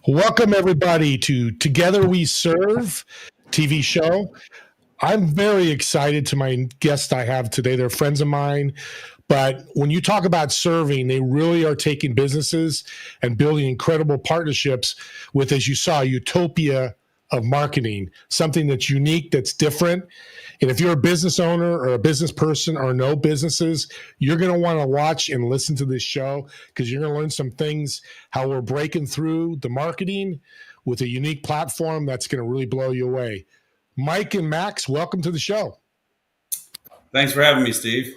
Welcome, everybody, to Together We Serve TV show. I'm very excited to my guests I have today. They're friends of mine. But when you talk about serving, they really are taking businesses and building incredible partnerships with, as you saw, Utopia of marketing, something that's unique, that's different. And if you're a business owner or a business person or know businesses, you're going to want to watch and listen to this show because you're going to learn some things, how we're breaking through the marketing with a unique platform that's going to really blow you away. Mike and Max, welcome to the show. Thanks for having me, Steve.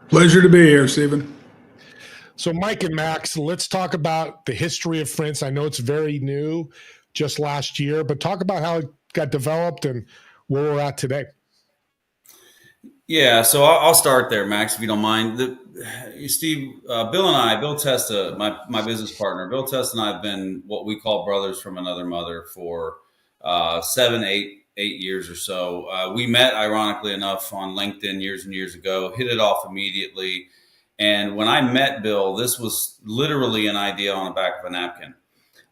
Pleasure to be here, Stephen. So Mike and Max, let's talk about the history of Frince. I know it's very new, just last year, but talk about how it got developed and where we're at today. Yeah, so I'll start there, Max, if you don't mind. Steve, Bill Testa, my business partner, Bill Testa and I have been what we call brothers from another mother for 8 years or so. We met, ironically enough, on LinkedIn years and years ago, hit it off immediately. And when I met Bill, this was literally an idea on the back of a napkin.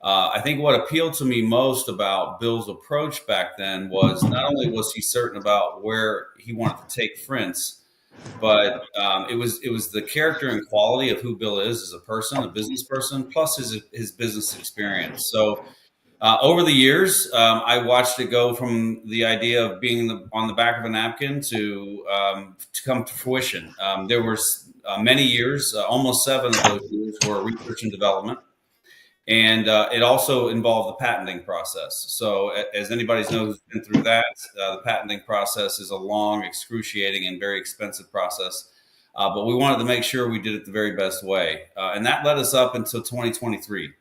I think what appealed to me most about Bill's approach back then was not only was he certain about where he wanted to take Frince, but it was the character and quality of who Bill is as a person, a business person, plus his business experience. So over the years, I watched it go from the idea of being on the back of a napkin to come to fruition. There were many years, almost 7 of those years were research and development. And it also involved the patenting process. So as anybody knows who's been through that, the patenting process is a long, excruciating, and very expensive process. But we wanted to make sure we did it the very best way. And that led us up until 2023.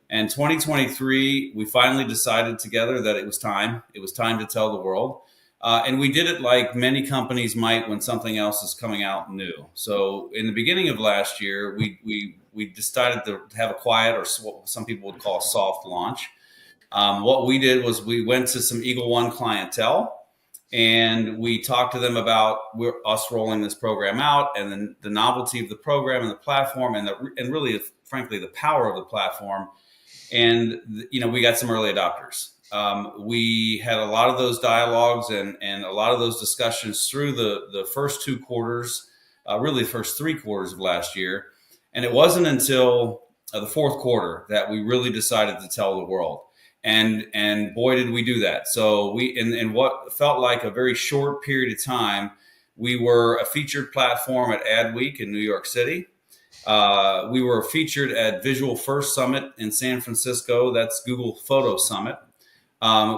And 2023, we finally decided together that it was time. It was time to tell the world. And we did it like many companies might when something else is coming out new. So in the beginning of last year, we decided to have a quiet, or what some people would call a soft launch. What we did was we went to some Eagle One clientele and we talked to them about us rolling this program out, and then the novelty of the program and the platform, and really, frankly, the power of the platform. And we got some early adopters. We had a lot of those dialogues and a lot of those discussions through the first 2 quarters, really the first 3 quarters of last year. And it wasn't until the 4th quarter that we really decided to tell the world. And boy, did we do that. So we, in what felt like a very short period of time, we were a featured platform at Adweek in New York City. We were featured at Visual First Summit in San Francisco. That's Google Photo Summit.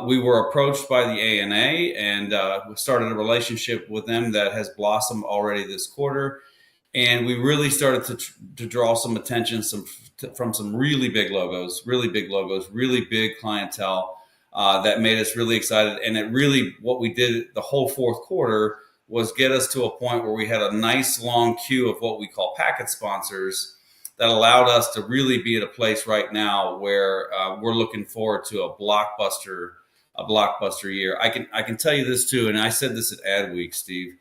We were approached by the ANA and we started a relationship with them that has blossomed already this quarter. And we really started to draw some attention from some really big logos, really big clientele that made us really excited. And it really, what we did the whole 4th quarter was get us to a point where we had a nice long queue of what we call packet sponsors that allowed us to really be at a place right now where we're looking forward to a blockbuster year. I can tell you this too, and I said this at Adweek, Steve.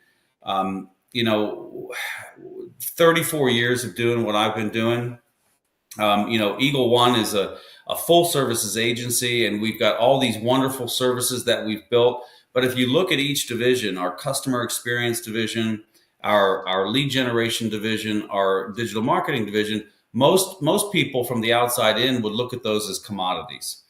34 years of doing what I've been doing. Eagle One is a full services agency, and we've got all these wonderful services that we've built. But if you look at each division, our customer experience division, our lead generation division, our digital marketing division, most people from the outside in would look at those as commodities.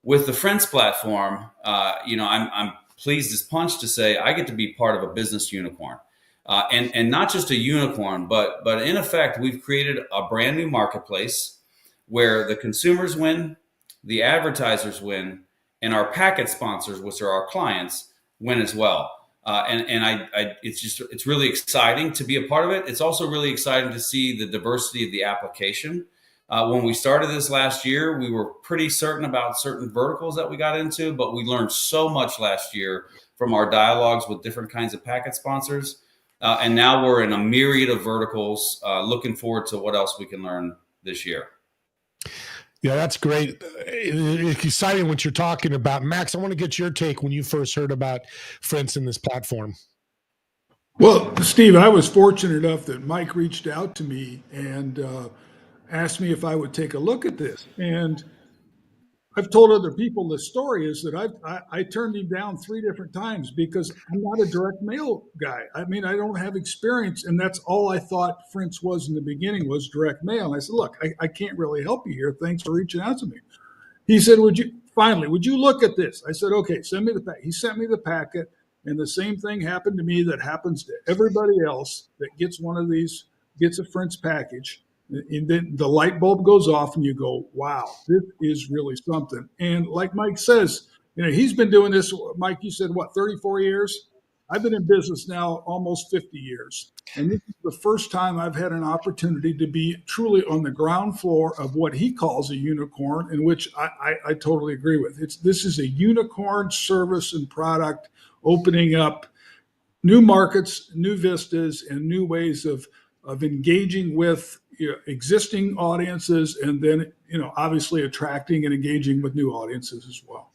With the Frince platform, I'm pleased as punch to say I get to be part of a business unicorn. And not just a unicorn, but in effect, we've created a brand new marketplace where the consumers win, the advertisers win, and our packet sponsors, which are our clients, win as well. It's really exciting to be a part of it. It's also really exciting to see the diversity of the application. When we started this last year, we were pretty certain about certain verticals that we got into, but we learned so much last year from our dialogues with different kinds of packet sponsors. And now we're in a myriad of verticals, looking forward to what else we can learn this year. Yeah, that's great. It's exciting what you're talking about. Max, I want to get your take when you first heard about Frince in this platform. Well, Steve, I was fortunate enough that Mike reached out to me and asked me if I would take a look at this. And I've told other people the story is that I turned him down 3 different times because I'm not a direct mail guy. I mean, I don't have experience, and that's all I thought Prince was in the beginning was direct mail. And I said, look, I can't really help you here. Thanks for reaching out to me. He said, would you look at this? I said, okay, send me the packet. He sent me the packet, and the same thing happened to me that happens to everybody else that gets one of these, gets a Prince package. And then the light bulb goes off, and you go, wow, this is really something. And like Mike says, he's been doing this. Mike, you said, what, 34 years? I've been in business now almost 50 years. And this is the first time I've had an opportunity to be truly on the ground floor of what he calls a unicorn, in which I totally agree with. This is a unicorn service and product opening up new markets, new vistas, and new ways of engaging with existing audiences, and then obviously attracting and engaging with new audiences as well.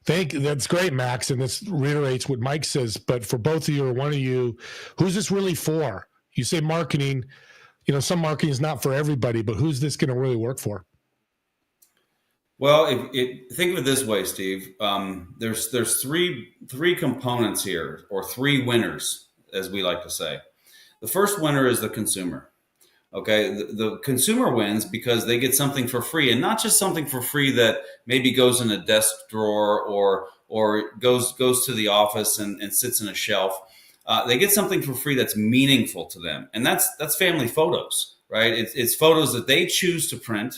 That's great, Max, and this reiterates what Mike says. But for both of you or one of you, who's this really for? You say marketing. Some marketing is not for everybody, but who's this going to really work for? Well, think of it this way, Steve. There's three components here, or three winners, as we like to say. The first winner is the consumer. Okay, the consumer wins because they get something for free, and not just something for free that maybe goes in a desk drawer or goes to the office and sits in a shelf. They get something for free that's meaningful to them, and that's family photos, right? It's photos that they choose to print.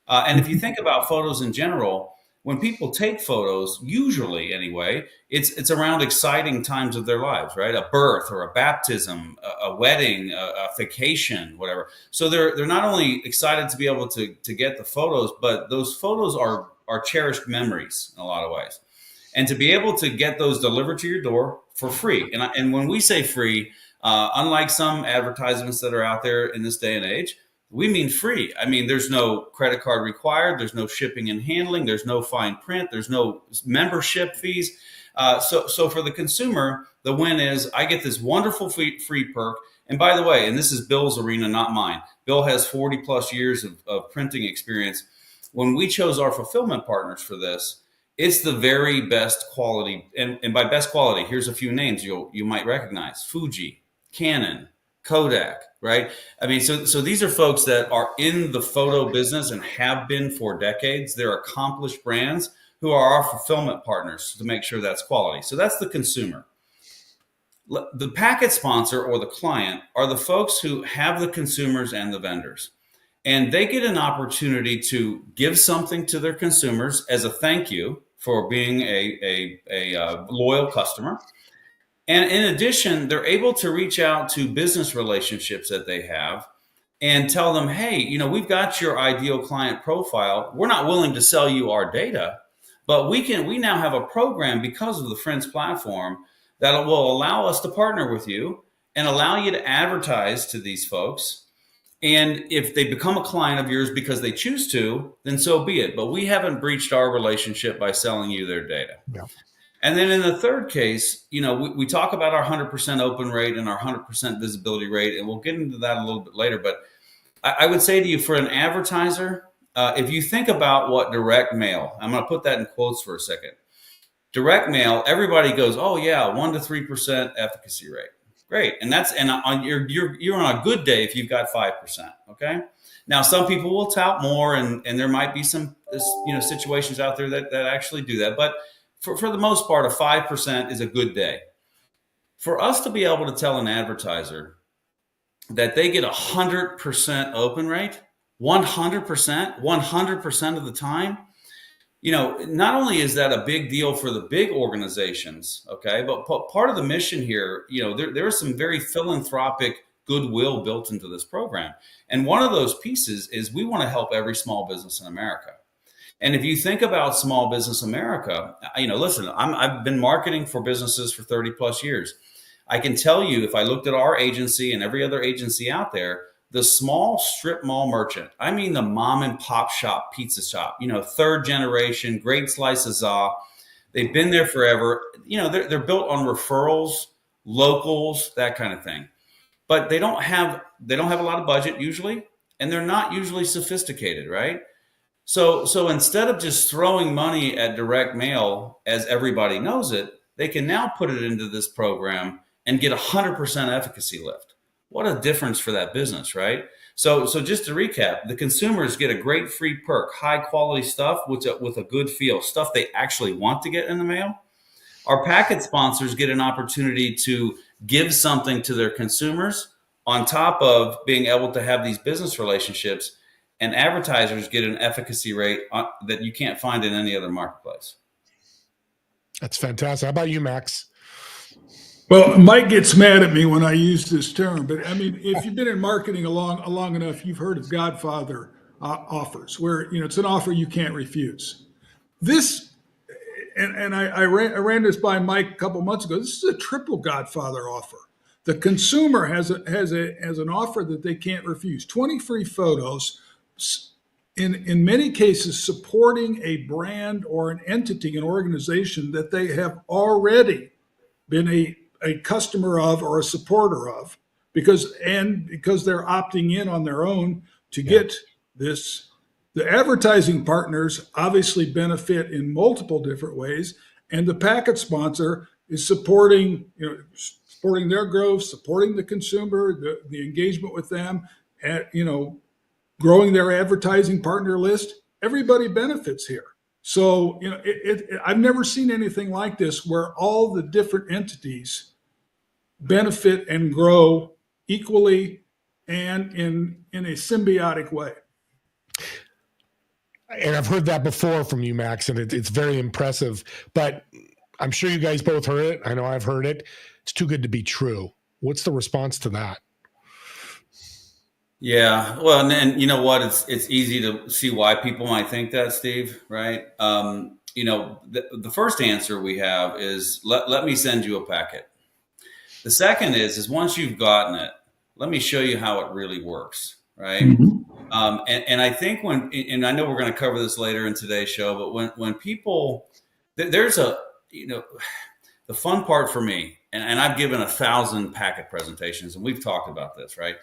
And if you think about photos in general, when people take photos, usually anyway, it's around exciting times of their lives, right? A birth or a baptism, a wedding, a vacation, whatever. So they're not only excited to be able to get the photos, but those photos are cherished memories in a lot of ways. And to be able to get those delivered to your door for free. And when we say free, unlike some advertisements that are out there in this day and age, we mean free. I mean, there's no credit card required. There's no shipping and handling. There's no fine print. There's no membership fees. So for the consumer, the win is I get this wonderful free perk. And by the way, and this is Bill's arena, not mine. Bill has 40 plus years of printing experience. When we chose our fulfillment partners for this, it's the very best quality. And by best quality, here's a few names you might recognize: Fuji, Canon, Kodak, right? I mean, so these are folks that are in the photo business and have been for decades. They're accomplished brands who are our fulfillment partners to make sure that's quality. So that's the consumer. The packet sponsor or the client are the folks who have the consumers and the vendors. And they get an opportunity to give something to their consumers as a thank you for being a loyal customer. And in addition, they're able to reach out to business relationships that they have and tell them, hey, we've got your ideal client profile. We're not willing to sell you our data, but we now have a program because of the Friends platform that will allow us to partner with you and allow you to advertise to these folks. And if they become a client of yours because they choose to, then so be it. But we haven't breached our relationship by selling you their data. Yeah. And then in the third case, we talk about our 100% open rate and our 100% visibility rate, and we'll get into that a little bit later. But I would say to you, for an advertiser, if you think about what direct mail, I'm going to put that in quotes for a second. Direct mail, everybody goes, oh yeah, 1 to 3% efficacy rate. Great. And you're on a good day if you've got 5%. Okay. Now, some people will tout more, and there might be some situations out there that actually do that. But for the most part, a 5% is a good day. For us to be able to tell an advertiser that they get 100% open rate, 100% of the time, not only is that a big deal for the big organizations, okay, but part of the mission here, there is some very philanthropic goodwill built into this program. And one of those pieces is we want to help every small business in America. And if you think about Small Business America, listen, I've been marketing for businesses for 30 plus years. I can tell you, if I looked at our agency and every other agency out there, the small strip mall merchant, I mean the mom and pop shop, pizza shop, third generation, great slices off. They've been there forever. They're built on referrals, locals, that kind of thing. But they don't have a lot of budget usually, and they're not usually sophisticated, right? So instead of just throwing money at direct mail as everybody knows it, they can now put it into this program and get 100% efficacy lift. What a difference for that business, right? So just to recap, the consumers get a great free perk, high quality stuff with a good feel, stuff they actually want to get in the mail. Our packet sponsors get an opportunity to give something to their consumers on top of being able to have these business relationships, and advertisers get an efficacy rate that you can't find in any other marketplace. That's fantastic. How about you, Max? Well, Mike gets mad at me when I use this term, but I mean, if you've been in marketing long enough, you've heard of Godfather offers, where it's an offer you can't refuse. This, and I ran this by Mike a couple months ago. This is a triple Godfather offer. The consumer has an offer that they can't refuse: 20 free photos. In many cases, supporting a brand or an entity, an organization that they have already been a customer of or a supporter of, because they're opting in on their own to get this. The advertising partners obviously benefit in multiple different ways, and the packet sponsor is supporting their growth, supporting the consumer, the engagement with them, and growing their advertising partner list. Everybody benefits here. So I've never seen anything like this, where all the different entities benefit and grow equally and in a symbiotic way. And I've heard that before from you, Max, and it's very impressive. But I'm sure you guys both heard it. I know I've heard it. It's too good to be true. What's the response to that? Yeah, well, and you know what? It's easy to see why people might think that, Steve. Right? The first answer we have is let me send you a packet. The second is once you've gotten it, let me show you how it really works. Right? Mm-hmm. And I think and I know we're going to cover this later in today's show, but when people, there's the fun part for me, and I've given 1,000 packet presentations, and we've talked about this, right?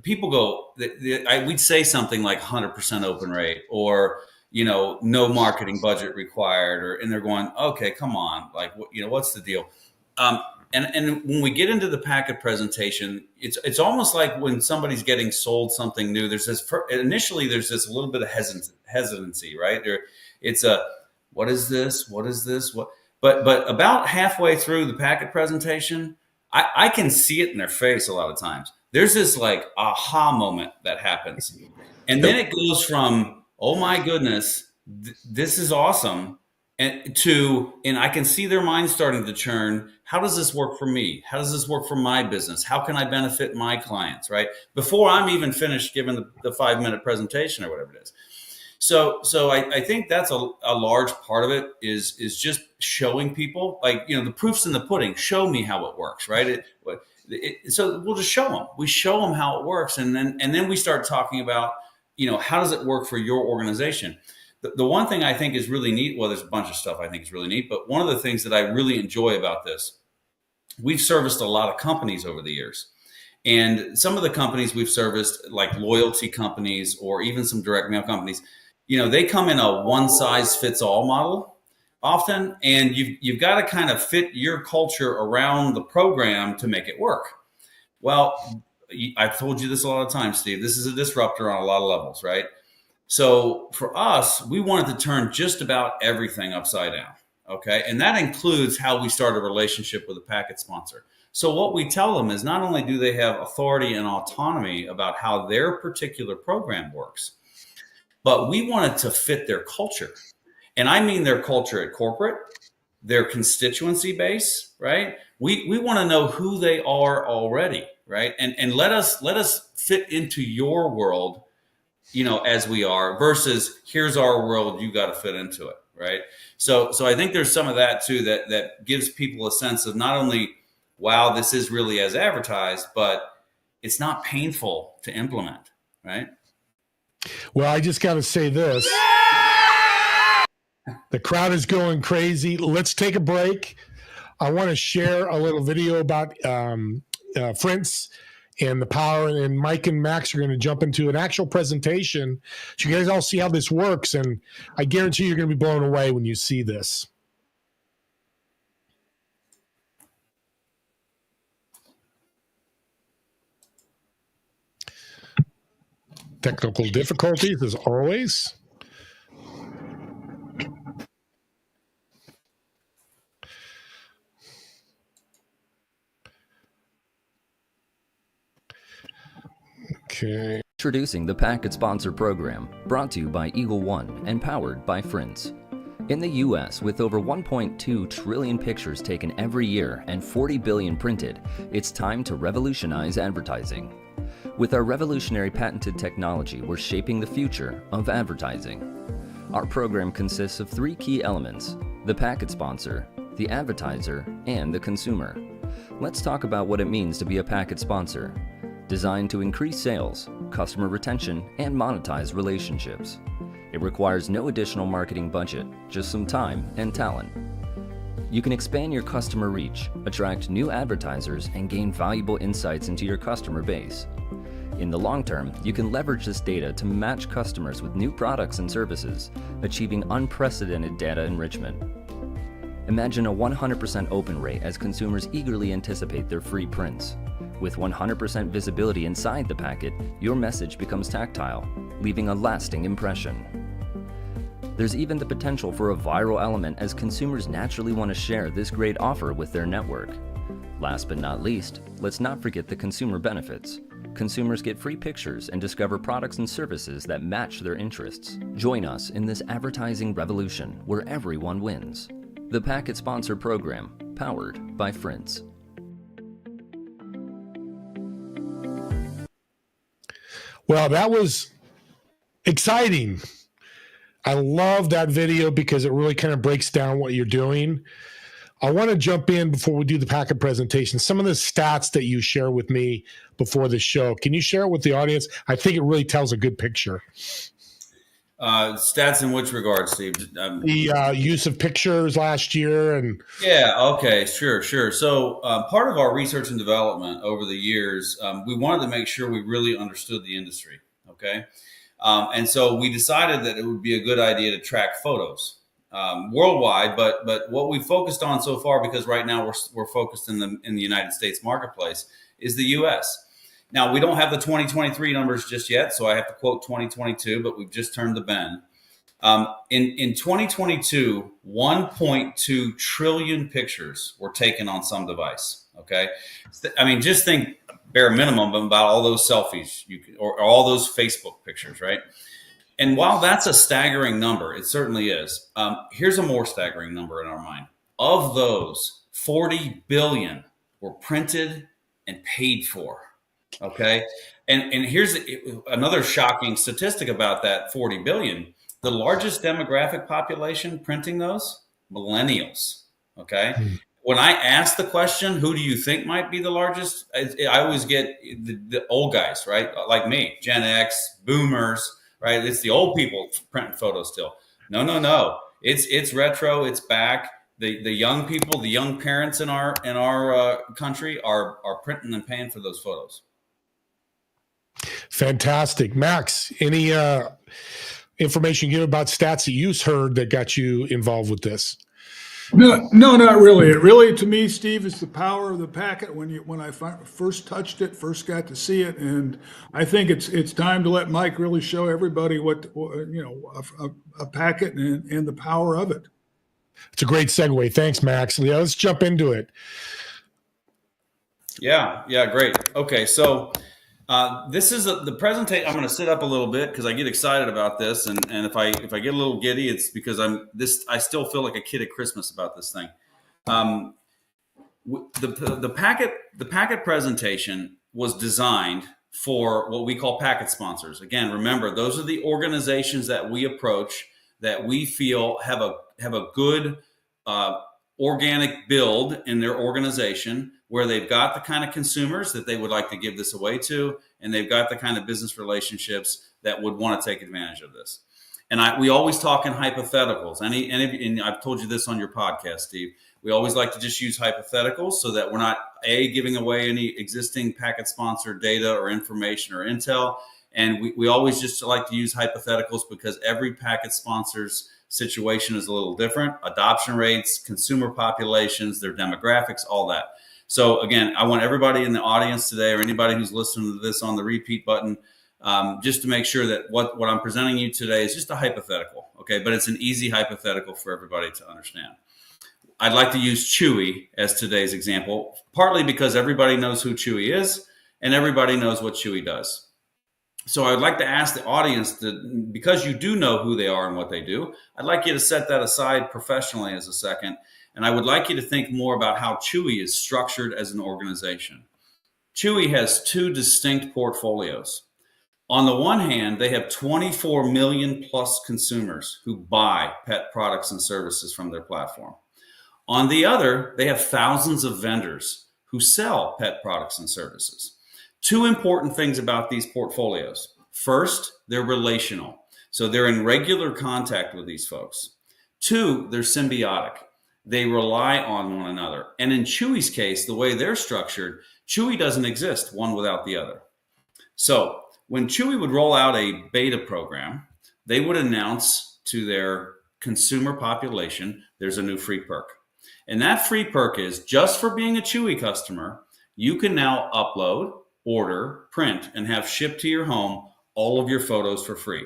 People go, we'd say something like 100% open rate, or, no marketing budget required, and they're going, okay, come on. Like, what's the deal? And when we get into the packet presentation, it's almost like when somebody's getting sold something new, initially there's this a little bit of hesitancy, right? It's what is this? What is this? But about halfway through the packet presentation, I can see it in their face a lot of times. There's this like aha moment that happens. And then it goes from, oh my goodness, this is awesome, and I can see their minds starting to churn. How does this work for me? How does this work for my business? How can I benefit my clients, right? Before I'm even finished giving the 5-minute presentation or whatever it is. So I think that's a large part of it is just showing people, like, the proof's in the pudding. Show me how it works, right? So we'll just show them. We show them how it works, and then we start talking about, how does it work for your organization? The one thing I think is really neat, well, there's a bunch of stuff I think is really neat, but one of the things that I really enjoy about this, we've serviced a lot of companies over the years. And some of the companies we've serviced, like loyalty companies or even some direct mail companies, they come in a one-size-fits-all model often, and you've got to kind of fit your culture around the program to make it work. Well, I've told you this a lot of times, Steve. This is a disruptor on a lot of levels, right? So for us, we wanted to turn just about everything upside down, okay? And that includes how we start a relationship with a packet sponsor. So what we tell them is not only do they have authority and autonomy about how their particular program works, but we wanted to fit their culture. And I mean their culture at corporate, their constituency base, right? We want to know who they are already, right? And let us fit into your world, as we are, versus here's our world, you got to fit into it, right? So I think there's some of that too that gives people a sense of not only, wow, this is really as advertised, but it's not painful to implement, right? Well, I just got to say this. The crowd is going crazy. Let's take a break. I want to share a little video about Prince and the power. And Mike and Max are going to jump into an actual presentation so you guys all see how this works. And I guarantee you're going to be blown away when you see this. Technical difficulties as always. Okay. Introducing the Packet Sponsor Program, brought to you by Eagle One and powered by Frints. In the US, with over 1.2 trillion pictures taken every year and 40 billion printed, it's time to revolutionize advertising. With our revolutionary patented technology, we're shaping the future of advertising. Our program consists of 3 key elements: the packet sponsor, the advertiser, and the consumer. Let's talk about what it means to be a packet sponsor. Designed to increase sales, customer retention, and monetize relationships. It requires no additional marketing budget, just some time and talent. You can expand your customer reach, attract new advertisers, and gain valuable insights into your customer base. In the long term, you can leverage this data to match customers with new products and services, achieving unprecedented data enrichment. Imagine a 100% open rate as consumers eagerly anticipate their free prints. With 100% visibility inside the packet, your message becomes tactile, leaving a lasting impression. There's even the potential for a viral element as consumers naturally want to share this great offer with their network. Last but not least, let's not forget the consumer benefits. Consumers get free pictures and discover products and services that match their interests. Join us in this advertising revolution where everyone wins. The Packet Sponsor Program, powered by Frints. Well, that was exciting. I love that video because it really kind of breaks down what you're doing. I want to jump in before we do the packet presentation. Some of the stats that you share with me before the show, can you share it with the audience? I think it really tells a good picture. Stats in which regard, Steve? The use of pictures last year and Yeah. Okay. Sure. So part of our research and development over the years, we wanted to make sure we really understood the industry. Okay. And so we decided that it would be a good idea to track photos worldwide. But what we focused on so far, because right now we're focused in the United States marketplace, is the U.S. Now, we don't have the 2023 numbers just yet, so I have to quote 2022, but we've just turned the bend. In 2022, 1.2 trillion pictures were taken on some device. Okay, I mean, just think bare minimum about all those selfies or all those Facebook pictures, right? And while that's a staggering number, it certainly is. Here's a more staggering number in our mind. Of those, 40 billion were printed and paid for. Okay. And here's another shocking statistic about that 40 billion. The largest demographic population printing those, millennials. Okay. When I ask the question, who do you think might be the largest? I always get the old guys, right? Like me, Gen X, boomers, right? It's the old people printing photos still. No. It's retro. It's back. The young people, the young parents in our country are printing and paying for those photos. fantastic. Max, any information you give about stats that you heard that got you involved with this? No, not really. It really, to me, Steve, is the power of the packet. When I first touched it, first got to see it, and I think it's time to let Mike really show everybody what a packet and the power of it. It's a great segue. Thanks, Max. Yeah, let's jump into it. Yeah, great. Okay, so this is the presentation. I'm going to sit up a little bit because I get excited about this, and if I get a little giddy, it's because I still feel like a kid at Christmas about this thing. The packet presentation was designed for what we call packet sponsors. Again, remember, those are the organizations that we approach that we feel have a good organic build in their organization, where they've got the kind of consumers that they would like to give this away to, and they've got the kind of business relationships that would want to take advantage of this. And we always talk in hypotheticals. And I've told you this on your podcast, Steve. We always like to just use hypotheticals so that we're not giving away any existing packet sponsor data or information or intel. And we always just like to use hypotheticals because every packet sponsor's situation is a little different. Adoption rates, consumer populations, their demographics, all that. So again, I want everybody in the audience today or anybody who's listening to this on the repeat button, just to make sure that what I'm presenting you today is just a hypothetical, okay? But it's an easy hypothetical for everybody to understand. I'd like to use Chewy as today's example, partly because everybody knows who Chewy is and everybody knows what Chewy does. So I'd like to ask the audience because you do know who they are and what they do, I'd like you to set that aside professionally as a second. And I would like you to think more about how Chewy is structured as an organization. Chewy has two distinct portfolios. On the one hand, they have 24 million plus consumers who buy pet products and services from their platform. On the other, they have thousands of vendors who sell pet products and services. Two important things about these portfolios. First, they're relational. So they're in regular contact with these folks. Two, they're symbiotic. They rely on one another. And in Chewy's case, the way they're structured, Chewy doesn't exist one without the other. So when Chewy would roll out a beta program, they would announce to their consumer population, there's a new free perk. And that free perk is just for being a Chewy customer, you can now upload, order, print, and have shipped to your home all of your photos for free.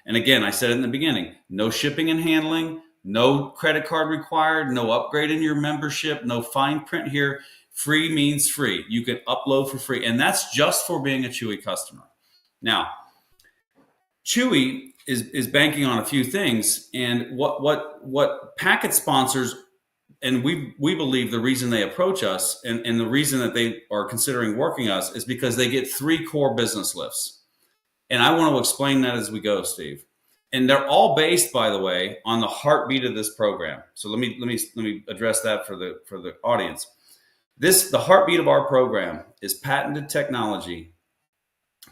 And again, I said it in the beginning, no shipping and handling, no credit card required, no upgrade in your membership, no fine print here. Free means free. You can upload for free. And that's just for being a Chewy customer. Now, Chewy is banking on a few things. And what packet sponsors, and we believe the reason they approach us and the reason that they are considering working us is because they get three core business lifts. And I want to explain that as we go, Steve. And they're all based, by the way, on the heartbeat of this program. So let me address that for the audience. The heartbeat of our program is patented technology,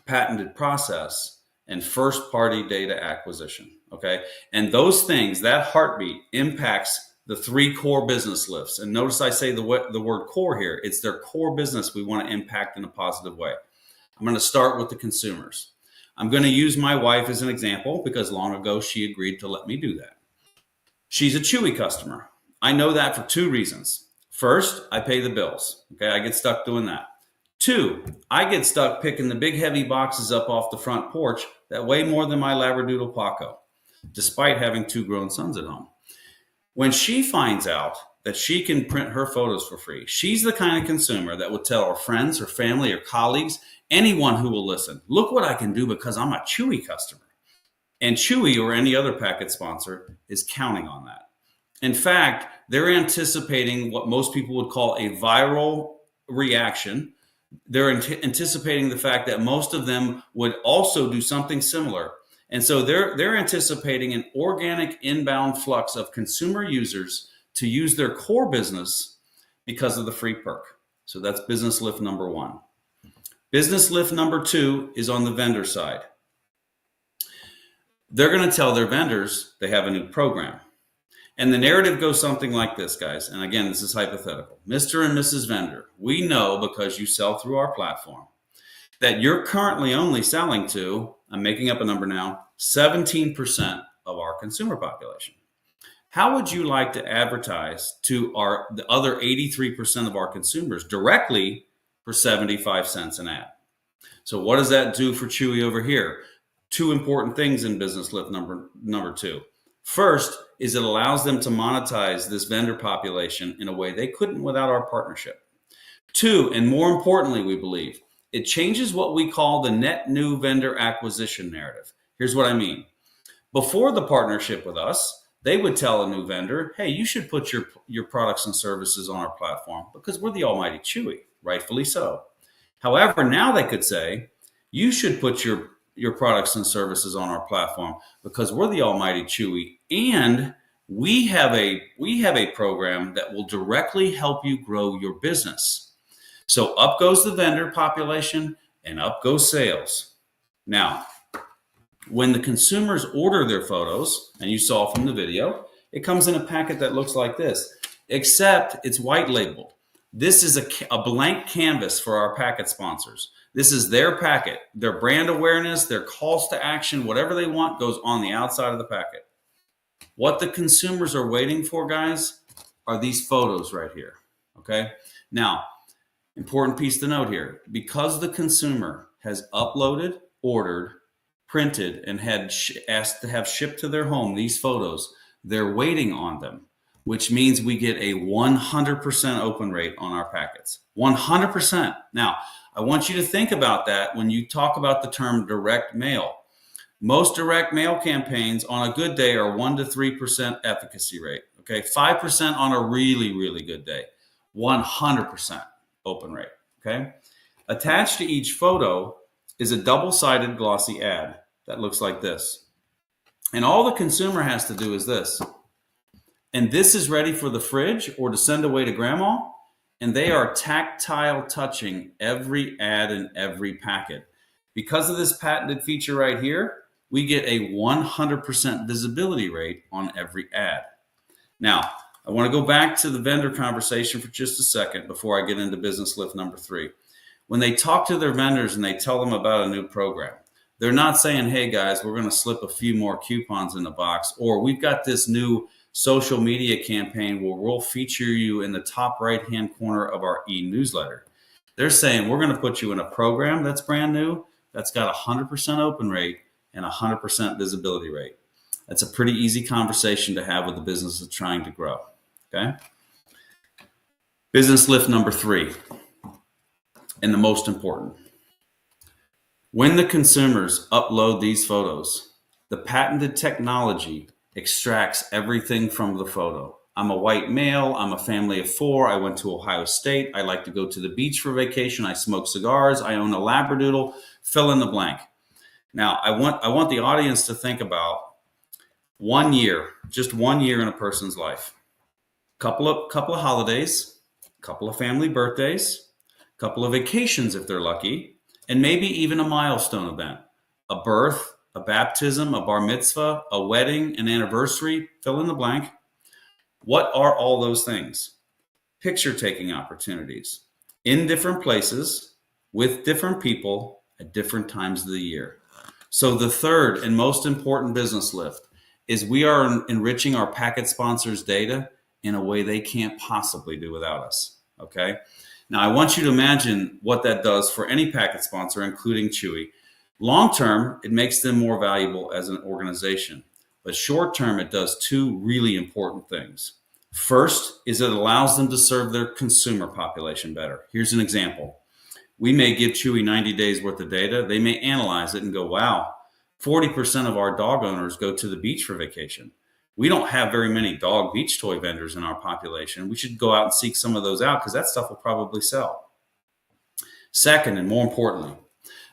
patented process, and first-party data acquisition. Okay, and those things, that heartbeat impacts the three core business lifts. And notice I say the word core here. It's their core business we want to impact in a positive way. I'm going to start with the consumers. I'm going to use my wife as an example because long ago she agreed to let me do that. She's a Chewy customer. I know that for two reasons. First, I pay the bills. Okay, I get stuck doing that. Two, I get stuck picking the big heavy boxes up off the front porch that weigh more than my Labradoodle Paco, despite having two grown sons at home. When she finds out that she can print her photos for free, she's the kind of consumer that would tell her friends, her family, her colleagues, anyone who will listen, look what I can do because I'm a Chewy customer. And Chewy or any other packet sponsor is counting on that. In fact, they're anticipating what most people would call a viral reaction. They're anticipating the fact that most of them would also do something similar. And so they're anticipating an organic inbound flux of consumer users to use their core business because of the free perk. So that's business lift number one. Business lift number two is on the vendor side. They're going to tell their vendors they have a new program. And the narrative goes something like this, guys. And again, this is hypothetical. Mr. and Mrs. Vendor, we know because you sell through our platform that you're currently only selling to, I'm making up a number now, 17% of our consumer population. How would you like to advertise to the other 83% of our consumers directly for 75 cents an ad? So what does that do for Chewy over here? Two important things in business lift number two. First is it allows them to monetize this vendor population in a way they couldn't without our partnership. Two, and more importantly, we believe, it changes what we call the net new vendor acquisition narrative. Here's what I mean. Before the partnership with us, they would tell a new vendor, hey, you should put your products and services on our platform because we're the almighty Chewy, rightfully so. However, now they could say, you should put your products and services on our platform because we're the almighty Chewy and we have a program that will directly help you grow your business. So up goes the vendor population and up goes sales. Now, when the consumers order their photos, and you saw from the video, it comes in a packet that looks like this. except it's white labeled. This is a blank canvas for our packet sponsors. This is their packet. Their brand awareness, their calls to action, whatever they want goes on the outside of the packet. What the consumers are waiting for, guys, are these photos right here. Okay? Now, important piece to note here. Because the consumer has uploaded, ordered, printed, and had asked to have shipped to their home these photos, they're waiting on them, which means we get a 100% open rate on our packets. 100%. Now, I want you to think about that when you talk about the term direct mail. Most direct mail campaigns on a good day are 1 to 3% efficacy rate. Okay, 5% on a really, really good day. 100% open rate. Okay, attached to each photo is a double-sided glossy ad that looks like this. And all the consumer has to do is this. And this is ready for the fridge or to send away to grandma. And they are tactile touching every ad and every packet. Because of this patented feature right here, we get a 100% visibility rate on every ad. Now, I want to go back to the vendor conversation for just a second before I get into business lift number 3. When they talk to their vendors and they tell them about a new program, they're not saying, hey guys, we're going to slip a few more coupons in the box, or we've got this new social media campaign where we'll feature you in the top right-hand corner of our e-newsletter. They're saying, we're going to put you in a program that's brand new, that's got a 100% open rate and a 100% visibility rate. That's a pretty easy conversation to have with the business that's trying to grow. Okay. Business lift number 3, and the most important. When the consumers upload these photos, the patented technology extracts everything from the photo. I'm a white male. I'm a family of 4. I went to Ohio State. I like to go to the beach for vacation. I smoke cigars. I own a Labradoodle. Fill in the blank. Now, I want the audience to think about 1 year, just 1 year in a person's life. Couple of holidays, couple of family birthdays, couple of vacations if they're lucky, and maybe even a milestone event, a birth, a baptism, a bar mitzvah, a wedding, an anniversary, fill in the blank. What are all those things? Picture taking opportunities in different places with different people at different times of the year. So the third and most important business lift is we are enriching our packet sponsors' data in a way they can't possibly do without us. Okay. Now, I want you to imagine what that does for any packet sponsor, including Chewy. Long term, it makes them more valuable as an organization. But short term, it does 2 really important things. First is it allows them to serve their consumer population better. Here's an example. We may give Chewy 90 days worth of data. They may analyze it and go, wow, 40% of our dog owners go to the beach for vacation. We don't have very many dog beach toy vendors in our population. We should go out and seek some of those out because that stuff will probably sell. Second, and more importantly,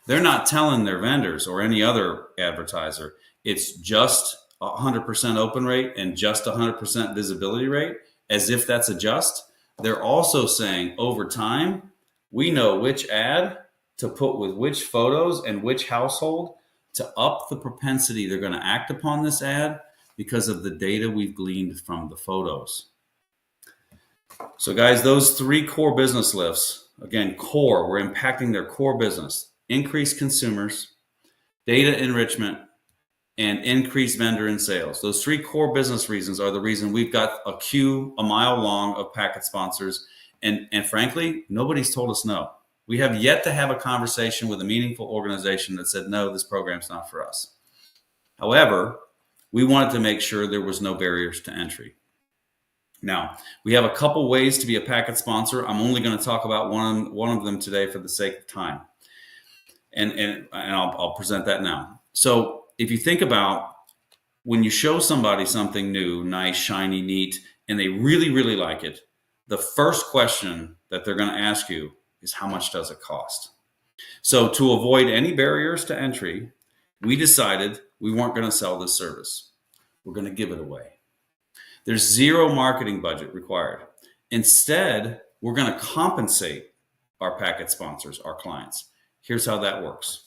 they're not telling their vendors or any other advertiser it's just 100% open rate and just 100% visibility rate, as if that's a just. They're also saying over time, we know which ad to put with which photos and which household to up the propensity they're going to act upon this ad because of the data we've gleaned from the photos. So guys, those 3 core business lifts, again, core, we're impacting their core business, increased consumers, data enrichment, and increased vendor and sales. Those 3 core business reasons are the reason we've got a queue a mile long of packet sponsors. And frankly, nobody's told us no. We have yet to have a conversation with a meaningful organization that said, no, this program's not for us. However, we wanted to make sure there was no barriers to entry. Now, we have a couple ways to be a packet sponsor. I'm only going to talk about one of them today for the sake of time. And I'll present that now. So if you think about when you show somebody something new, nice, shiny, neat, and they really, really like it, the first question that they're going to ask you is how much does it cost? So to avoid any barriers to entry, we decided we weren't going to sell this service. We're going to give it away. There's 0 marketing budget required. Instead, we're going to compensate our packet sponsors, our clients. Here's how that works.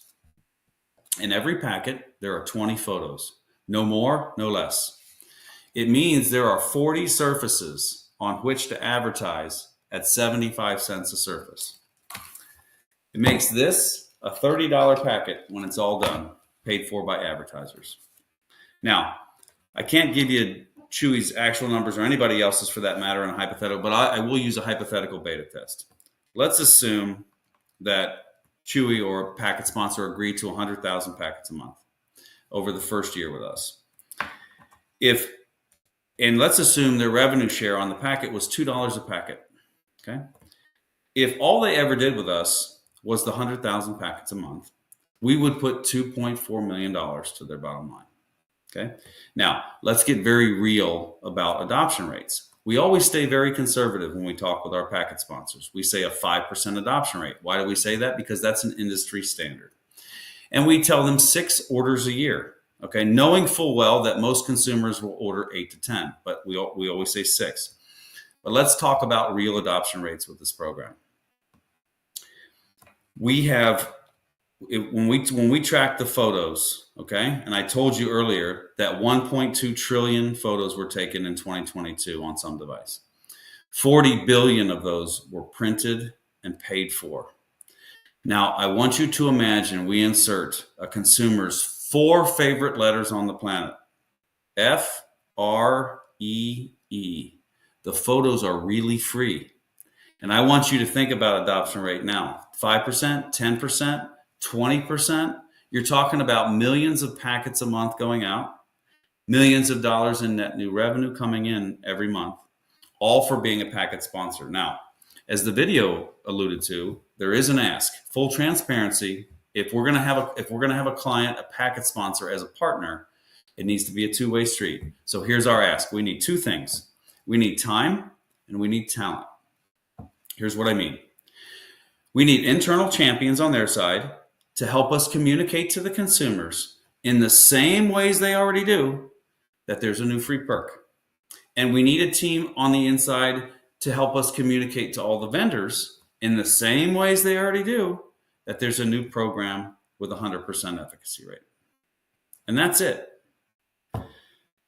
In every packet, there are 20 photos. No more, no less. It means there are 40 surfaces on which to advertise at 75 cents a surface. It makes this a $30 packet when it's all done, paid for by advertisers. Now, I can't give you Chewy's actual numbers or anybody else's for that matter in a hypothetical, but I will use a hypothetical beta test. Let's assume that Chewy or a packet sponsor agreed to 100,000 packets a month over the first year with us. And let's assume their revenue share on the packet was $2 a packet. Okay. If all they ever did with us was the 100,000 packets a month, we would put $2.4 million to their bottom line. Okay. Now let's get very real about adoption rates. We always stay very conservative when we talk with our packet sponsors. We say a 5% adoption rate. Why do we say that? Because that's an industry standard. And we tell them 6 orders a year. Okay, knowing full well that most consumers will order 8 to 10, but we always say 6. But let's talk about real adoption rates with this program. We have, when we track the photos, okay, and I told you earlier that 1.2 trillion photos were taken in 2022 on some device. 40 billion of those were printed and paid for. Now, I want you to imagine we insert a consumer's 4 favorite letters on the planet. F, R, E, E. The photos are really free. And I want you to think about adoption rate now. 5%, 10%, 20%. You're talking about millions of packets a month going out, millions of dollars in net new revenue coming in every month, all for being a packet sponsor. Now, as the video alluded to, there is an ask. Full transparency. If we're gonna have a client, a packet sponsor as a partner, it needs to be a two-way street. So here's our ask. We need 2 things. We need time and we need talent. Here's what I mean. We need internal champions on their side to help us communicate to the consumers in the same ways they already do that there's a new free perk. And we need a team on the inside to help us communicate to all the vendors in the same ways they already do that there's a new program with 100% efficacy rate. And that's it.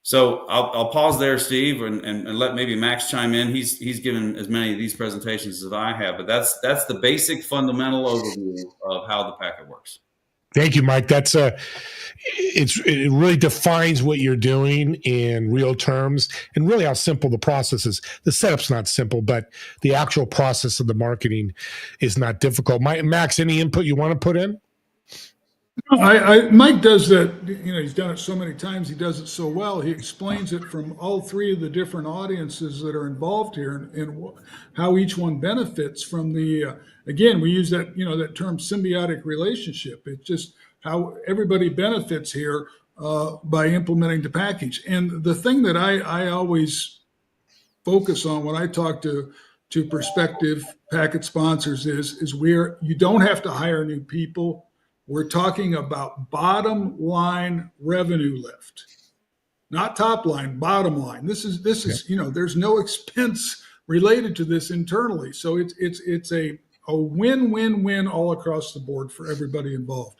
So I'll pause there, Steve, and let maybe Max chime in. He's given as many of these presentations as I have, but that's the basic fundamental overview of how the packet works. Thank you, Mike. It really defines what you're doing in real terms and really how simple the process is. The setup's not simple, but the actual process of the marketing is not difficult. Max, any input you want to put in? Mike does that. He's done it so many times. He does it so well. He explains it from all 3 of the different audiences that are involved here, and how each one benefits from the. Again, we use that that term symbiotic relationship. It's just how everybody benefits here by implementing the package. And the thing that I always focus on when I talk to prospective packet sponsors is where you don't have to hire new people. We're talking about bottom line revenue lift, not top line, bottom line. This is there's no expense related to this internally. So it's a win-win-win all across the board for everybody involved.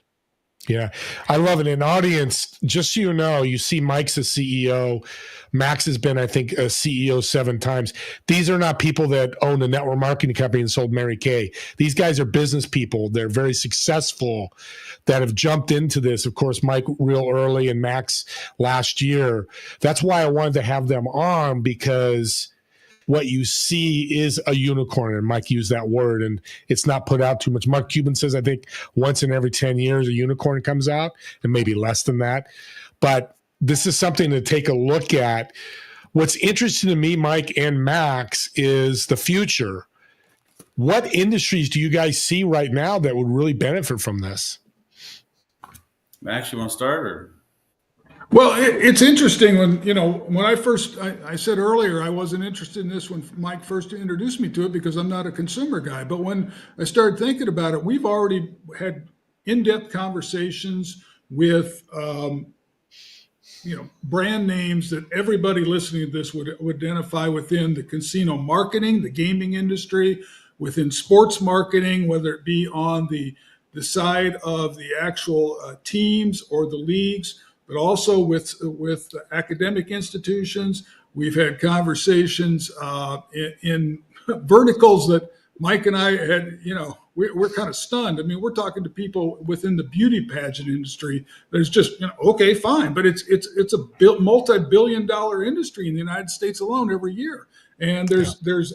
Yeah, I love it. In audience, just so you know, you see Mike's a CEO. Max has been, I think, a CEO 7 times. These are not people that own a network marketing company and sold Mary Kay. These guys are business people. They're very successful that have jumped into this. Of course, Mike real early and Max last year. That's why I wanted to have them on, because what you see is a unicorn, and Mike used that word, and it's not put out too much. Mark Cuban says, I think once in every 10 years, a unicorn comes out, and maybe less than that. But this is something to take a look at. What's interesting to me, Mike and Max, is the future. What industries do you guys see right now that would really benefit from this? Max, you want to start? Or? Well, it's interesting when I said earlier I wasn't interested in this when Mike first introduced me to it because I'm not a consumer guy. But when I started thinking about it, we've already had in-depth conversations with brand names that everybody listening to this would identify within the casino marketing, the gaming industry, within sports marketing, whether it be on the side of the actual teams or the leagues, but also with academic institutions, We've had conversations in verticals that Mike and I had, we're kind of stunned. I mean, we're talking to people within the beauty pageant industry. There's just, okay, fine, but it's a multi-billion-dollar industry in the United States alone every year, and there's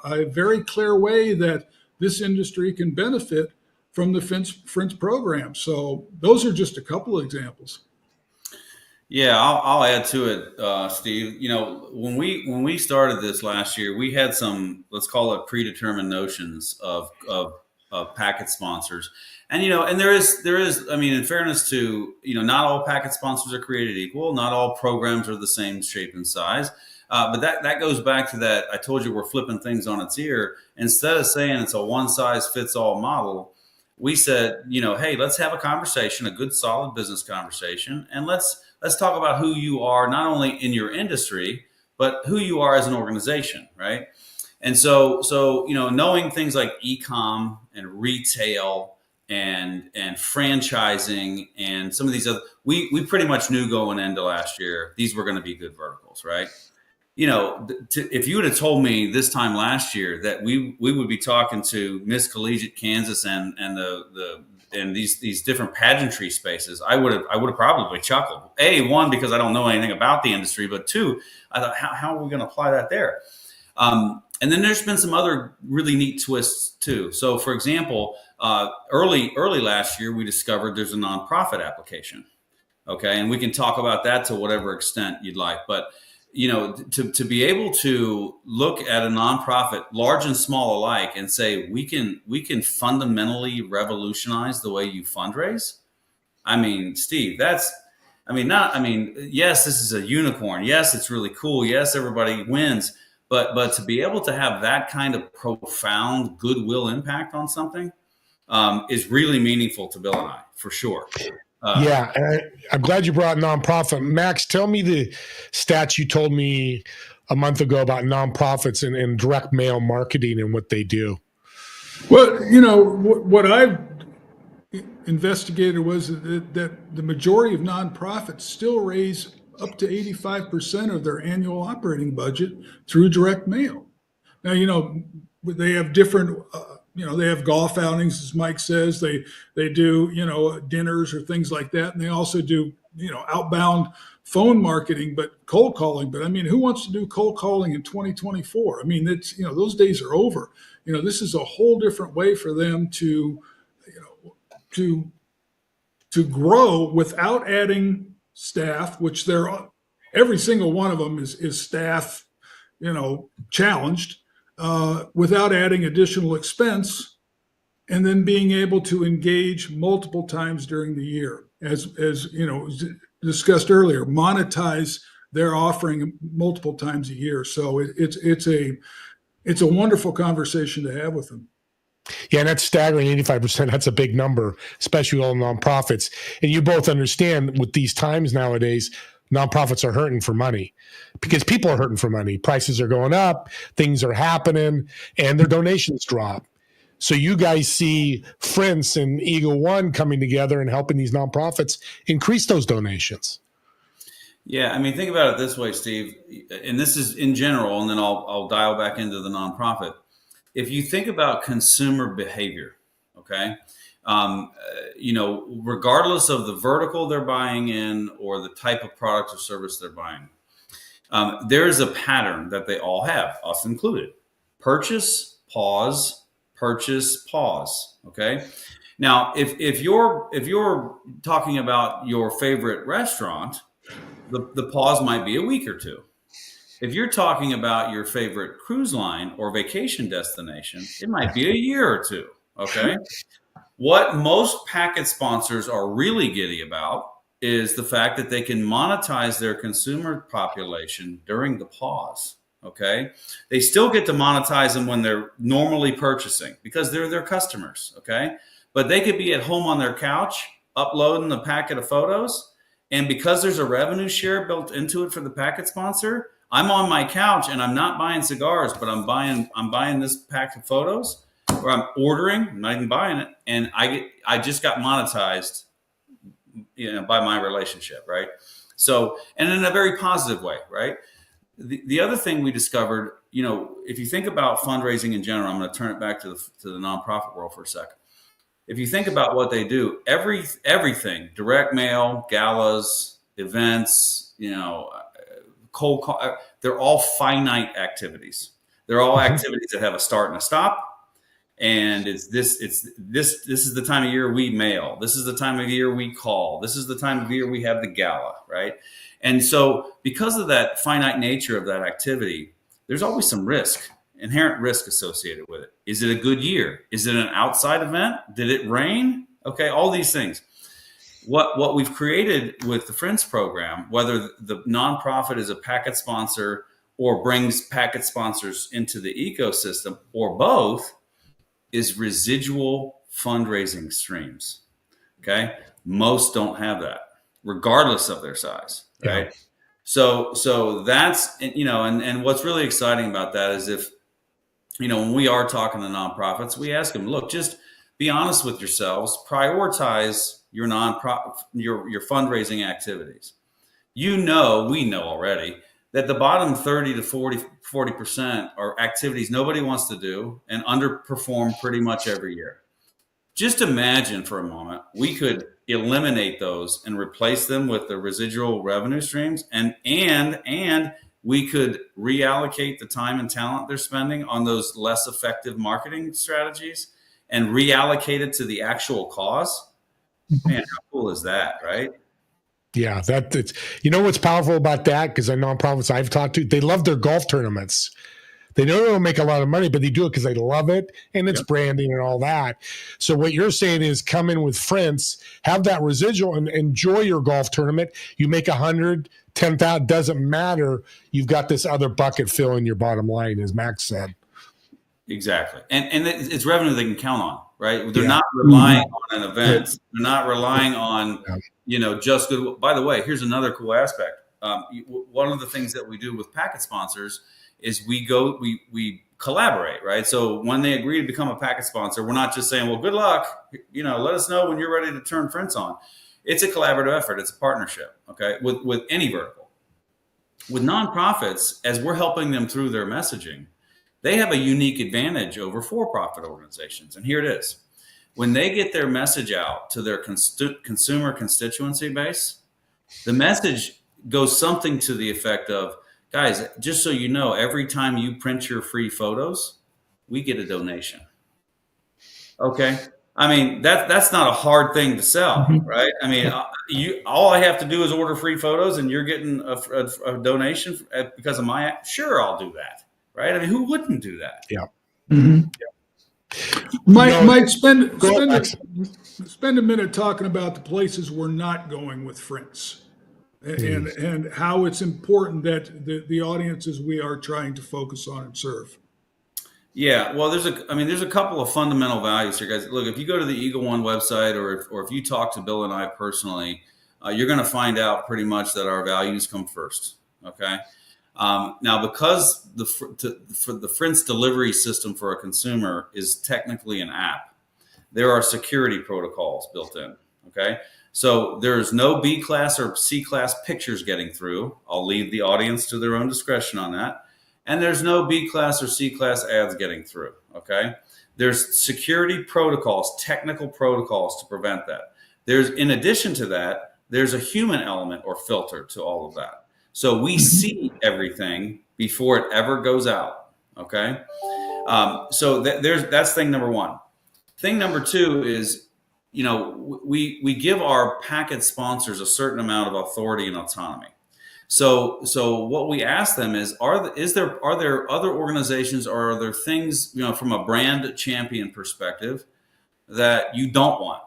a very clear way that this industry can benefit from the Fringe program. So those are just a couple of examples. Yeah, I'll add to it, Steve. When we started this last year, we had some, let's call it, predetermined notions of packet sponsors, and there is. I mean, in fairness to not all packet sponsors are created equal. Not all programs are the same shape and size. But that goes back to that. I told you we're flipping things on its ear. Instead of saying it's a one size fits all model, we said, hey, let's have a conversation, a good, solid business conversation, and let's talk about who you are, not only in your industry, but who you are as an organization, right? And so knowing things like e-com and retail and franchising and some of these other, we pretty much knew going into last year these were going to be good verticals, right? If you would have told me this time last year that we would be talking to Miss Collegiate Kansas and these different pageantry spaces, I would have probably chuckled. One, because I don't know anything about the industry, but two, I thought, how are we going to apply that there? And then there's been some other really neat twists too. So, for example, early last year, we discovered there's a nonprofit application. Okay, and we can talk about that to whatever extent you'd like, but to be able to look at a nonprofit, large and small alike, and say we can fundamentally revolutionize the way you fundraise. I mean, Steve, yes, this is a unicorn. Yes, it's really cool. Yes, everybody wins. But to be able to have that kind of profound goodwill impact on something is really meaningful to Bill and I, for sure. And I'm glad you brought nonprofit. Max, tell me the stats you told me a month ago about nonprofits and direct mail marketing and what they do. Well, what I've investigated was that the majority of nonprofits still raise up to 85% of their annual operating budget through direct mail. Now, they have different they have golf outings, as Mike says. They do, dinners or things like that. And they also do, outbound phone marketing, but cold calling. But I mean, who wants to do cold calling in 2024? I mean, it's, those days are over. This is a whole different way for them to grow without adding staff, which every single one of them is staff, challenged. Without adding additional expense, and then being able to engage multiple times during the year, as discussed earlier, monetize their offering multiple times a year. So it's a wonderful conversation to have with them. Yeah, and that's staggering. 85%. That's a big number, especially all nonprofits. And you both understand with these times nowadays, nonprofits are hurting for money because people are hurting for money. Prices are going up, things are happening, and their donations drop. So you guys see Frince and Eagle One coming together and helping these nonprofits increase those donations. Yeah, I mean, think about it this way, Steve, and this is in general, and then I'll dial back into the nonprofit. If you think about consumer behavior, okay, regardless of the vertical they're buying in or the type of product or service they're buying, there is a pattern that they all have, us included. Purchase, pause, purchase, pause. Okay. Now, if you're talking about your favorite restaurant, the pause might be a week or two. If you're talking about your favorite cruise line or vacation destination, it might be a year or two. Okay. What most packet sponsors are really giddy about is the fact that they can monetize their consumer population during the pause. Okay. They still get to monetize them when they're normally purchasing because they're their customers. Okay. But they could be at home on their couch uploading a packet of photos. And because there's a revenue share built into it for the packet sponsor, I'm on my couch and I'm not buying cigars, but I'm buying this pack of photos, or I'm ordering, I'm not even buying it, and I just got monetized, by my relationship, right? So, and in a very positive way, right? The other thing we discovered, if you think about fundraising in general, I'm going to turn it back to the nonprofit world for a second. If you think about what they do, everything, direct mail, galas, events, cold call, they're all finite activities. They're all activities that have a start and a stop. And this is the time of year we mail. This is the time of year we call. This is the time of year we have the gala, right? And so because of that finite nature of that activity, there's always some inherent risk associated with it. Is it a good year? Is it an outside event? Did it rain? Okay, all these things. What we've created with the Friends program, whether the nonprofit is a packet sponsor or brings packet sponsors into the ecosystem or both, is residual fundraising streams. Okay. Most don't have that, regardless of their size. Right. Yeah. So that's, and what's really exciting about that is if, when we are talking to nonprofits, we ask them, look, just be honest with yourselves, prioritize your your fundraising activities. We know already that the bottom 30 to 40% are activities nobody wants to do and underperform pretty much every year. Just imagine for a moment, we could eliminate those and replace them with the residual revenue streams and we could reallocate the time and talent they're spending on those less effective marketing strategies and reallocate it to the actual cause. Man, how cool is that, right? Yeah, it's what's powerful about that, because I nonprofits I've talked to, they love their golf tournaments. They know they'll make a lot of money, but they do it because they love it and it's branding and all that. So what you're saying is come in with Friends, have that residual and enjoy your golf tournament. You make 100, 10,000, doesn't matter. You've got this other bucket filling your bottom line, as Max said. Exactly. And it's revenue they can count on, right? They're not relying on an event. They're not relying on, just good. By the way, here's another cool aspect. One of the things that we do with packet sponsors is we collaborate, right? So when they agree to become a packet sponsor, we're not just saying, well, good luck, let us know when you're ready to turn Friends on. It's a collaborative effort. It's a partnership, okay, with any vertical. With nonprofits, as we're helping them through their messaging, they have a unique advantage over for-profit organizations. And here it is. When they get their message out to their consumer constituency base, the message goes something to the effect of, guys, just so you know, every time you print your free photos, we get a donation. Okay. I mean, that's not a hard thing to sell, right? I mean, all I have to do is order free photos and you're getting a donation because of sure, I'll do that. Right? I mean, who wouldn't do that? Yeah. Mm-hmm. Yeah. Mike, spend a minute talking about the places we're not going with Friends, and how it's important that the audiences we are trying to focus on and serve. Yeah, well, there's a couple of fundamental values here, guys. Look, if you go to the Eagle One website, or if you talk to Bill and I personally, you're going to find out pretty much that our values come first. Okay. Now, because the Friends delivery system for a consumer is technically an app, there are security protocols built in. Okay, so there's no B class or C class pictures getting through. I'll leave the audience to their own discretion on that. And there's no B class or C class ads getting through. Okay, there's security protocols, technical protocols to prevent that. In addition to that, there's a human element or filter to all of that. So we see everything before it ever goes out. Okay. So that's thing number one. Thing number two is, we give our packet sponsors a certain amount of authority and autonomy. So what we ask them is, are there other organizations, or are there things, from a brand champion perspective that you don't want?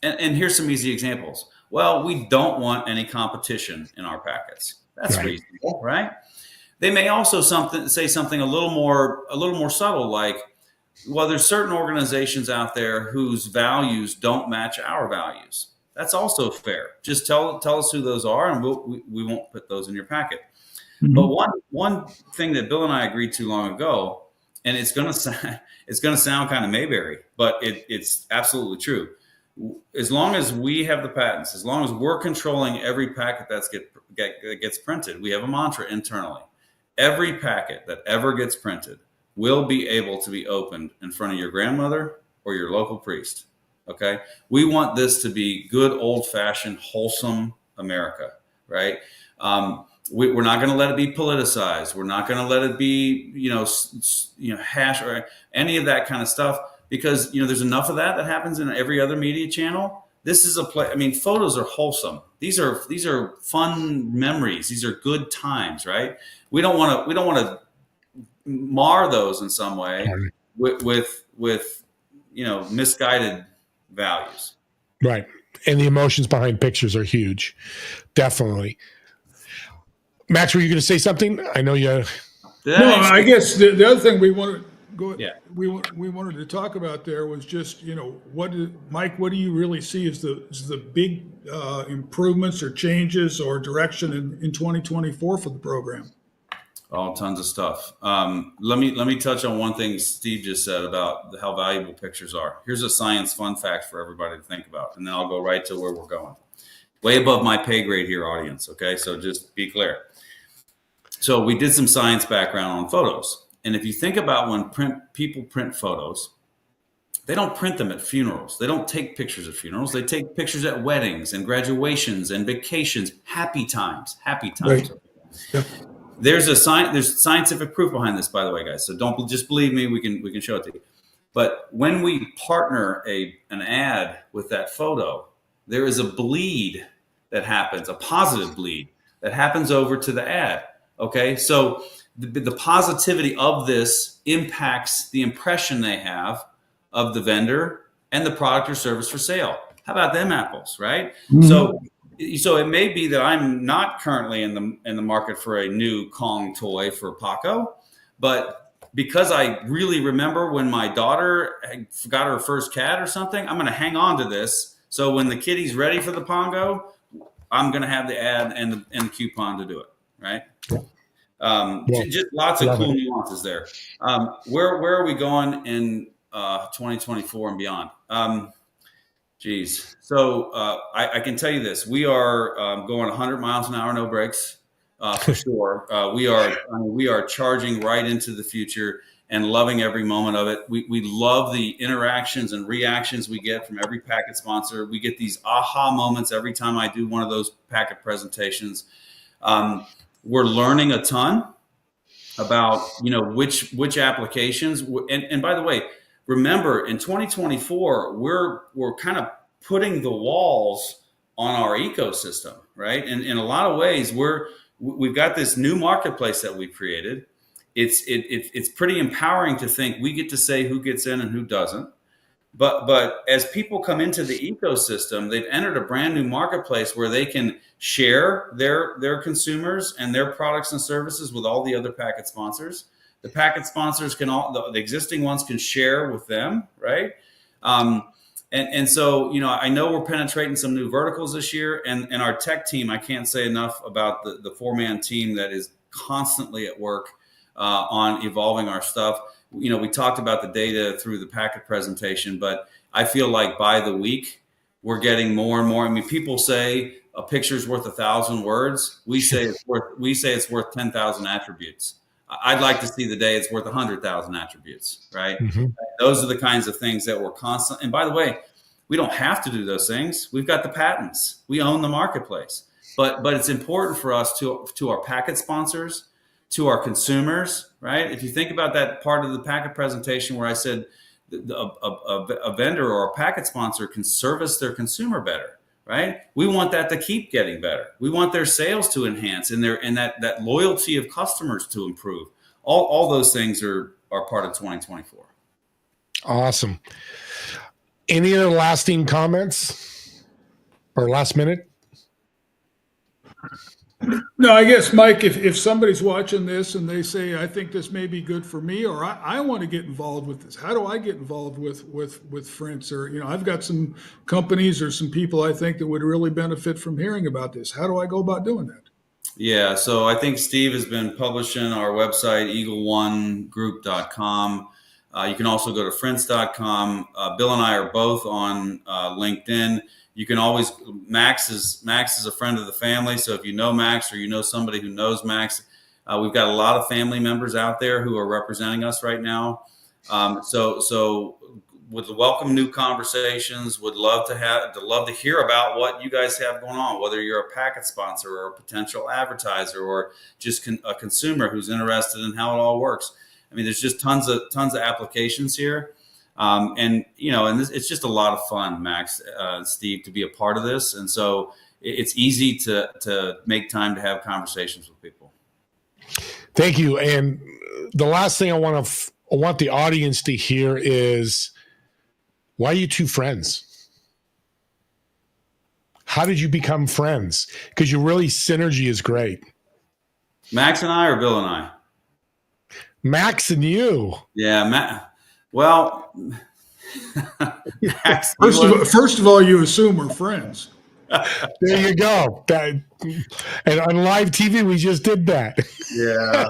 And here's some easy examples. Well, we don't want any competition in our packets. That's reasonable, right? They may also say something a little more subtle, like, well, there's certain organizations out there whose values don't match our values. That's also fair. Just tell us who those are, and we won't put those in your packet. Mm-hmm. But one thing that Bill and I agreed to long ago, and it's going to sound kind of Mayberry, but it's absolutely true. As long as we have the patents, as long as we're controlling every packet that gets printed, we have a mantra internally. every packet that ever gets printed will be able to be opened in front of your grandmother or your local priest. Okay. We want this to be good, old fashioned, wholesome America, right? We're not going to let it be politicized. We're not going to let it be, hash or any of that kind of stuff, because, there's enough of that happens in every other media channel. This is a play. I mean, photos are wholesome. These are fun memories. These are good times, right? We don't want to mar those in some way with misguided values. Right. And the emotions behind pictures are huge. Definitely. Max, were you going to say something? I know you. No, I guess the other thing we wanted we wanted to talk about there was just, Mike, what do you really see as the big improvements or changes or direction in 2024 for the program? Oh, tons of stuff. Let me touch on one thing Steve just said about how valuable pictures are. Here's a science fun fact for everybody to think about, and then I'll go right to where we're going. Way above my pay grade here, audience. Okay, so just be clear. So we did some science background on photos. And if you think about when people print photos, they don't print them at funerals. They don't take pictures at funerals. They take pictures at weddings and graduations and vacations, happy times. Right. Yeah. There's scientific proof behind this, by the way, guys. So don't just believe me. We can show it to you. But when we partner an ad with that photo, there is a bleed that happens, a positive bleed that happens over to the ad. Okay, so the positivity of this impacts the impression they have of the vendor and the product or service for sale. How about them apples, right? Mm-hmm. So it may be that I'm not currently in the market for a new Kong toy for Paco, but because I really remember when my daughter got her first cat or something, I'm going to hang on to this. So when the kitty's ready for the Pongo, I'm going to have the ad and the coupon to do it, right? Just lots of cool nuances there. Where are we going in 2024 and beyond? So I can tell you this: we are going 100 miles an hour, no brakes, for sure. We are charging right into the future and loving every moment of it. We love the interactions and reactions we get from every packet sponsor. We get these aha moments every time I do one of those packet presentations. We're learning a ton about, which applications. And by the way, remember in 2024, we're kind of putting the walls on our ecosystem, right? And in a lot of ways, we've got this new marketplace that we've created. It's pretty empowering to think we get to say who gets in and who doesn't. But as people come into the ecosystem, they've entered a brand new marketplace where they can share their consumers and their products and services with all the other packet sponsors. The packet sponsors the existing ones can share with them, right? And so, I know we're penetrating some new verticals this year, and our tech team, I can't say enough about the 4-man team that is constantly at work on evolving our stuff. We talked about the data through the packet presentation, but I feel like by the week we're getting more and more. I mean, people say a picture's worth 1,000 words. We say it's worth 10,000 attributes. I'd like to see the day it's worth 100,000 attributes, right? Mm-hmm. Those are the kinds of things that we're constant. And by the way, we don't have to do those things. We've got the patents. We own the marketplace. But it's important for us to our packet sponsors, to our consumers, right? If you think about that part of the packet presentation where I said a vendor or a packet sponsor can service their consumer better, right? We want that to keep getting better. We want their sales to enhance and that loyalty of customers to improve. All those things are part of 2024. Awesome. Any other lasting comments or last minute? No, I guess, Mike, if somebody's watching this and they say, I think this may be good for me, or I want to get involved with this, how do I get involved with Fritz? Or, I've got some companies or some people I think that would really benefit from hearing about this. How do I go about doing that? Yeah, so I think Steve has been publishing our website, eagleonegroup.com. You can also go to Fritz.com. Bill and I are both on LinkedIn. You can always, Max is a friend of the family. So if you know Max or you know somebody who knows Max, We've got a lot of family members out there who are representing us right now. So would welcome new conversations. Would love to hear about what you guys have going on. Whether you're a packet sponsor or a potential advertiser or just a consumer who's interested in how it all works. I mean, there's just tons of applications here, and it's just a lot of fun, Max, Steve, to be a part of this. And so it's easy to make time to have conversations with people. Thank you. And the last thing I want the audience to hear is, why are you two friends? How did you become friends? Because your synergy is great. Max and I, or Bill and I? Max and you. Yeah, well, Max, First of all, you assume we're friends. There you go. And on live TV, we just did that. Yeah.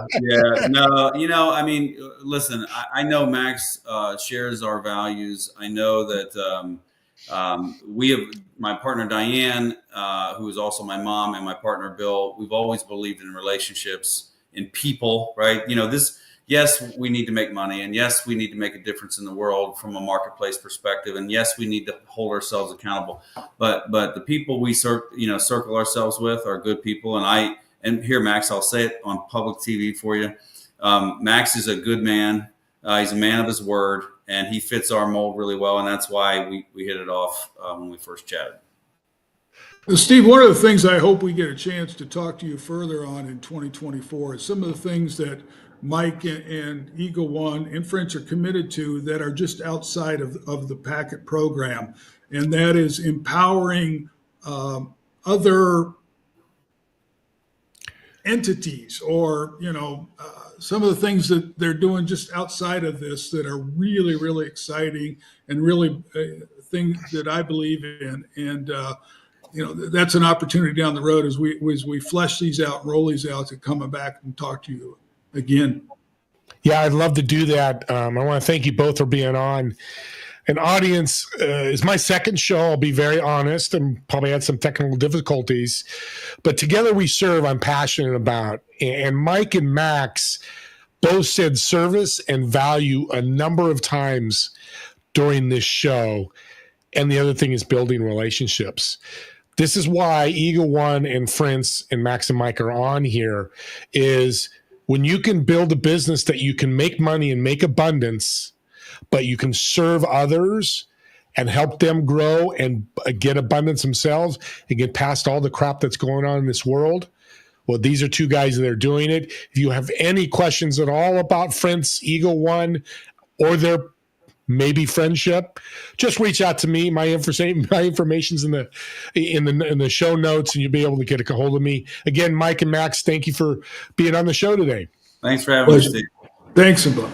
No, I mean, listen, I know Max shares our values. I know that we have, my partner Diane, who is also my mom, and my partner Bill, we've always believed in relationships, in people, right? Yes, we need to make money, and yes, we need to make a difference in the world from a marketplace perspective, and yes, we need to hold ourselves accountable. But the people we circle ourselves with are good people, and here, Max, I'll say it on public TV for you. Max is a good man. He's a man of his word, and he fits our mold really well, and that's why we hit it off when we first chatted. Steve, one of the things I hope we get a chance to talk to you further on in 2024 is some of the things that Mike and Eagle One and French are committed to that are just outside of the packet program. And that is empowering other entities or, some of the things that they're doing just outside of this that are really, really exciting and really things that I believe in. And, that's an opportunity down the road as we flesh these out, roll these out, to come back and talk to you again. Yeah, I'd love to do that. I want to thank you both for being on. An audience is my second show. I'll be very honest, and probably had some technical difficulties, but Together We Serve, I'm passionate about. And Mike and Max both said service and value a number of times during this show. And the other thing is building relationships. This is why Eagle One and Fritz and Max and Mike are on here, is when you can build a business that you can make money and make abundance, but you can serve others and help them grow and get abundance themselves and get past all the crap that's going on in this world. Well, these are two guys that are doing it. If you have any questions at all about Fritz, Eagle One, or their maybe friendship, just reach out to me. My information's in the show notes, and you'll be able to get a hold of me. Again, Mike and Max, thank you for being on the show today. Thanks for having me, Steve. Thanks, Bob.